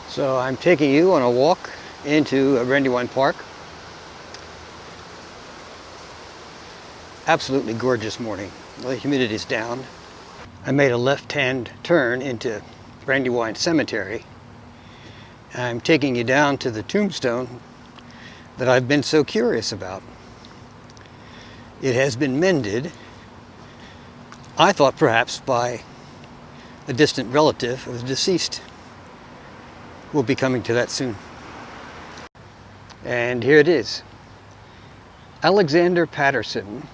So I'm taking you on a walk into Brandywine Park. Absolutely gorgeous morning. The humidity's down. I made a left-hand turn into Brandywine Cemetery. I'm taking you down to the tombstone that I've been so curious about. It has been mended, I thought perhaps by a distant relative of the deceased. We'll be coming to that soon. And here it is. Alexander Patterson.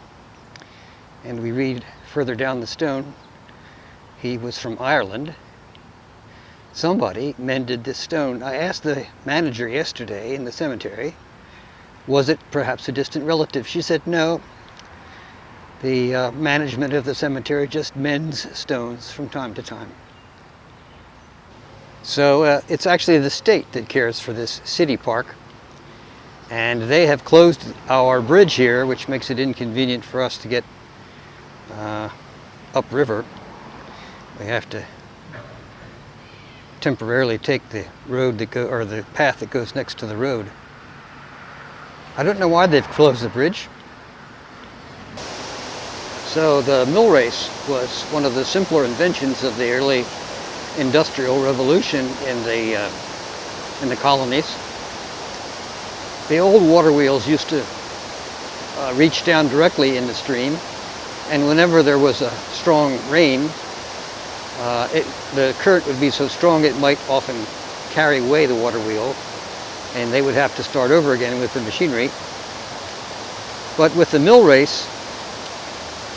And we read further down the stone, he was from Ireland. Somebody mended this stone. I asked the manager yesterday in the cemetery, was it perhaps a distant relative? She said no. The management of the cemetery just mends stones from time to time. So it's actually the state that cares for this city park. And they have closed our bridge here, which makes it inconvenient for us to get upriver. We have to temporarily take the road that or the path that goes next to the road. I don't know why they've closed the bridge. So the mill race was one of the simpler inventions of the early industrial revolution in the colonies. The old water wheels used to reach down directly in the stream, and whenever there was a strong rain, the current would be so strong it might often carry away the water wheel, and they would have to start over again with the machinery. But with the mill race,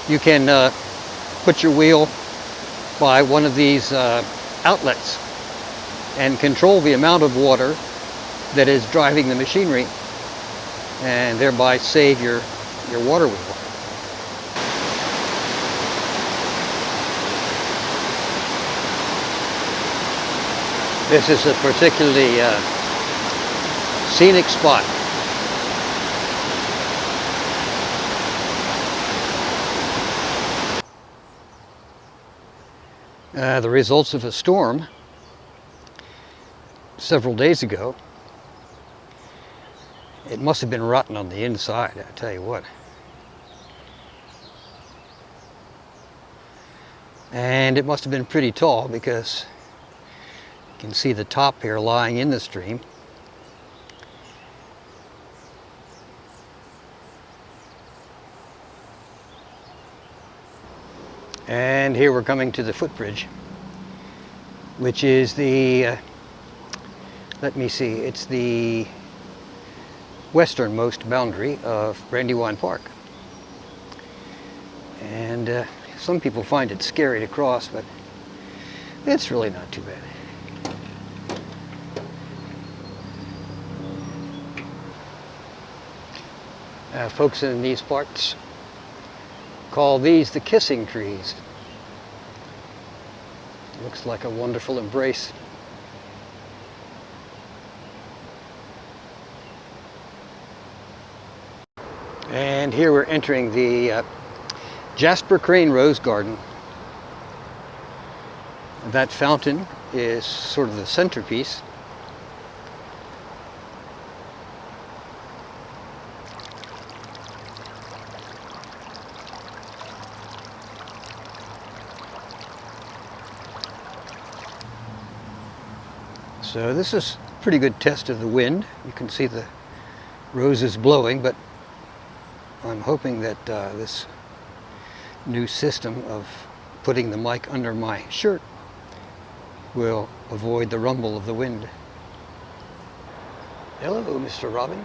you can put your wheel by one of these outlets and control the amount of water that is driving the machinery, and thereby save your water wheel. This is a particularly scenic spot. The results of a storm several days ago. It must have been rotten on the inside, I tell you what. And it must have been pretty tall, because you can see the top here lying in the stream. And here we're coming to the footbridge, which is the, let me see, it's the westernmost boundary of Brandywine Park. And some people find it scary to cross, but it's really not too bad. Folks in these parts call these the kissing trees. Looks like a wonderful embrace. And here we're entering the Jasper Crane Rose Garden. That fountain is sort of the centerpiece. So this is a pretty good test of the wind. You can see the roses blowing, but I'm hoping that this new system of putting the mic under my shirt will avoid the rumble of the wind. Hello, Mr. Robin.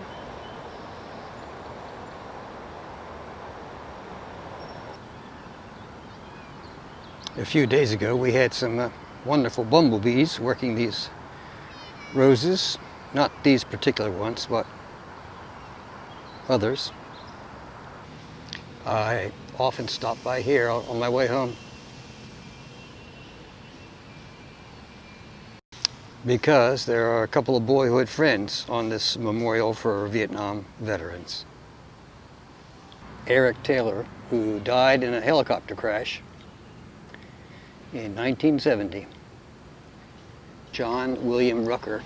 A few days ago we had some wonderful bumblebees working these roses, not these particular ones, but others. I often stop by here on my way home because there are a couple of boyhood friends on this memorial for Vietnam veterans. Eric Taylor, who died in a helicopter crash in 1970. John William Rucker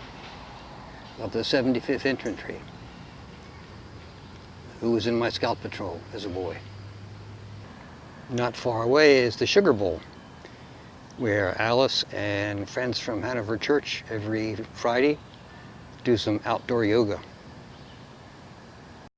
of the 75th Infantry, who was in my scout patrol as a boy. Not far away is the Sugar Bowl, where Alice and friends from Hanover Church every Friday do some outdoor yoga.